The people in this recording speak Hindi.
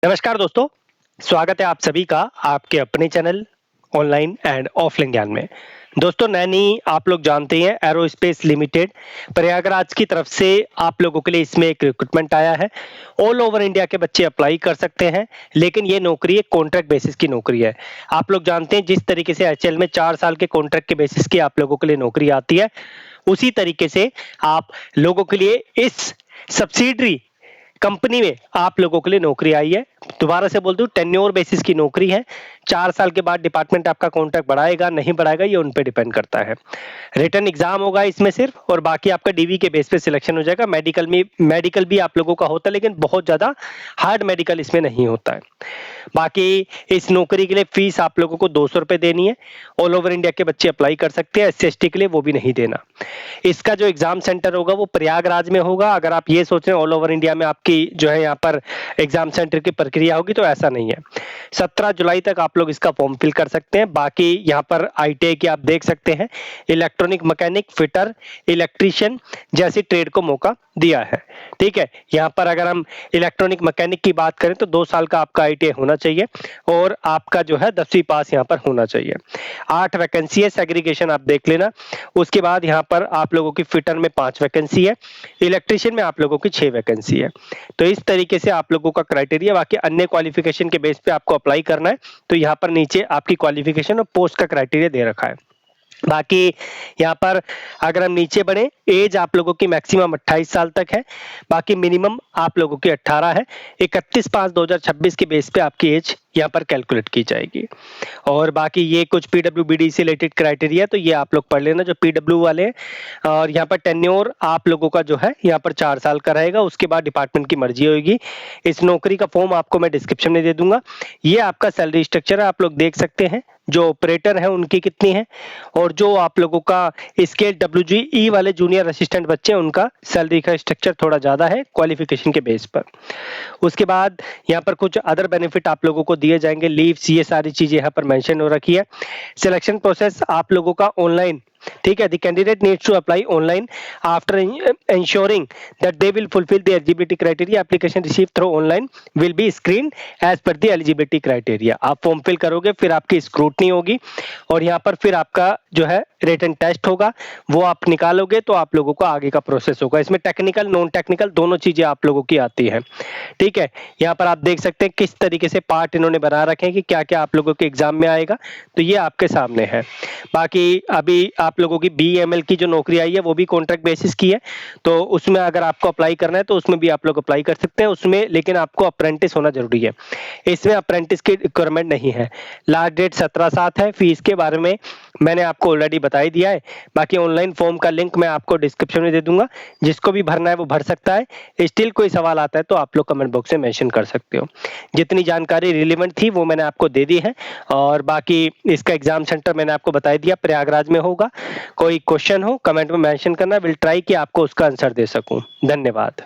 नमस्कार दोस्तों, स्वागत है आप सभी का आपके अपने चैनल ऑनलाइन एंड ऑफलाइन ज्ञान में। दोस्तों नैनी आप लोग जानते हैं एरोस्पेस लिमिटेड प्रयागराज की तरफ से आप लोगों के लिए इसमें एक रिक्रूटमेंट आया है। ऑल ओवर इंडिया के बच्चे अप्लाई कर सकते हैं, लेकिन ये नौकरी एक कॉन्ट्रैक्ट बेसिस की नौकरी है। आप लोग जानते हैं जिस तरीके से एचएएल में 4 साल के कॉन्ट्रैक्ट के बेसिस की आप लोगों के लिए नौकरी आती है, उसी तरीके से आप लोगों के लिए इस सब्सिडरी कंपनी में आप लोगों के लिए नौकरी आई है। दोबारा से बोल दूं, टेन्योर बेसिस की नौकरी है। 4 साल के बाद डिपार्टमेंट आपका कॉन्ट्रैक्ट बढ़ाएगा नहीं बढ़ाएगा ये उन पे डिपेंड करता है। रिटन एग्जाम होगा इसमें सिर्फ, और बाकी आपका डीवी के बेस पे सिलेक्शन हो जाएगा। मेडिकल भी आप लोगों का होता है, लेकिन बहुत ज्यादा हार्ड मेडिकल इसमें नहीं होता है। बाकी इस नौकरी के लिए फीस आप लोगों को 200 रुपए देनी है। ऑल ओवर इंडिया के बच्चे अप्लाई कर सकते हैं, SC/ST के लिए वो भी नहीं देना। इसका जो एग्जाम सेंटर होगा वो प्रयागराज में होगा। अगर आप ये सोच रहे हैं ऑल ओवर इंडिया में आपकी जो है यहाँ पर एग्जाम सेंटर की प्रक्रिया होगी, तो ऐसा नहीं है। 17 जुलाई तक आप लोग इसका फॉर्म फिल कर सकते हैं। बाकी यहाँ पर ITI की आप देख सकते हैं, इलेक्ट्रॉनिक मैकेनिक, फिटर, इलेक्ट्रीशियन जैसी ट्रेड को मौका दिया है। ठीक है, यहाँ पर अगर हम इलेक्ट्रॉनिक मैकेनिक की बात करें तो 2 साल का आपका ITI होना चाहिए और आपका जो है 10वीं पास यहाँ पर होना चाहिए। 8 वैकेंसी है, सेग्रीगेशन आप देख लेना। उसके बाद यहाँ पर आप लोगों की फिटर में 5 वैकेंसी है, इलेक्ट्रीशियन में आप लोगों की 6 वैकेंसी है। तो इस तरीके से आप लोगों का क्राइटेरिया, बाकी अन्य क्वालिफिकेशन के बेस पे आपको अप्लाई करना है। तो यहाँ पर नीचे आपकी क्वालिफिकेशन और पोस्ट का क्राइटेरिया दे रखा है। बाकी यहाँ पर अगर हम नीचे बढ़े, एज आप लोगों की मैक्सिमम 28 साल तक है, बाकी मिनिमम आप लोगों की 18 है। 31/5/2026 के बेस पे आपकी एज यहाँ पर कैलकुलेट की जाएगी। और बाकी ये कुछ PWBD से रिलेटेड क्राइटेरिया, तो ये आप लोग पढ़ लेना जो PW वाले हैं। और यहाँ पर टेन्योर आप लोगों का जो है यहाँ पर 4 साल का रहेगा, उसके बाद डिपार्टमेंट की मर्जी होगी। इस नौकरी का फॉर्म आपको मैं डिस्क्रिप्शन में दे दूंगा। ये आपका सैलरी स्ट्रक्चर है, आप लोग देख सकते हैं। जो ऑपरेटर है उनकी कितनी है, और जो आप लोगों का स्केल WGE वाले जूनियर असिस्टेंट बच्चे हैं उनका सैलरी का स्ट्रक्चर थोड़ा ज्यादा है क्वालिफिकेशन के बेस पर। उसके बाद यहाँ पर कुछ अदर बेनिफिट आप लोगों को दिए जाएंगे, लीव्स, ये सारी चीजें यहाँ पर मेंशन हो रखी है। सिलेक्शन प्रोसेस आप लोगों का ऑनलाइन, ठीक है। The candidate needs to apply online after ensuring that they will fulfill the eligibility criteria. Application received through online will be screened as per the eligibility criteria. आप फॉर्म फिल करोगे, फिर आपकी स्क्रूटनी होगी और यहाँ पर फिर आपका जो है रिटन टेस्ट होगा, वो आप निकालोगे तो आप लोगों का आगे का प्रोसेस होगा। इसमें टेक्निकल नॉन टेक्निकल दोनों चीजें आप लोगों की आती हैं। ठीक है, यहाँ पर आप देख सकते हैं किस तरीके से पार्ट इन्होंने बना रखे हैं कि क्या क्या आप लोगों के एग्जाम में आएगा, तो ये आपके सामने है। बाकी अभी आप लोगों की BML की जो नौकरी आई है वो भी कॉन्ट्रैक्ट बेसिस की है, तो उसमें अगर आपको अप्लाई करना है तो उसमें भी आप लोग अप्लाई कर सकते हैं उसमें, लेकिन आपको अप्रेंटिस होना जरूरी है। इसमें अप्रेंटिस की रिक्वायरमेंट नहीं है। लास्ट डेट 17/7 है। फीस के बारे में मैंने आपको ऑलरेडी बता ही दिया है। बाकी ऑनलाइन फॉर्म का लिंक मैं आपको डिस्क्रिप्शन में दे दूंगा, जिसको भी भरना है वो भर सकता है। स्टिल कोई सवाल आता है तो आप लोग कमेंट बॉक्स में मेंशन कर सकते हो। जितनी जानकारी रिलेवेंट थी वो मैंने आपको दे दी है, और बाकी इसका एग्जाम सेंटर मैंने आपको बता दिया प्रयागराज में होगा। कोई क्वेश्चन हो कमेंट में मेंशन करना, विल ट्राई कि आपको उसका आंसर दे सकूं। धन्यवाद।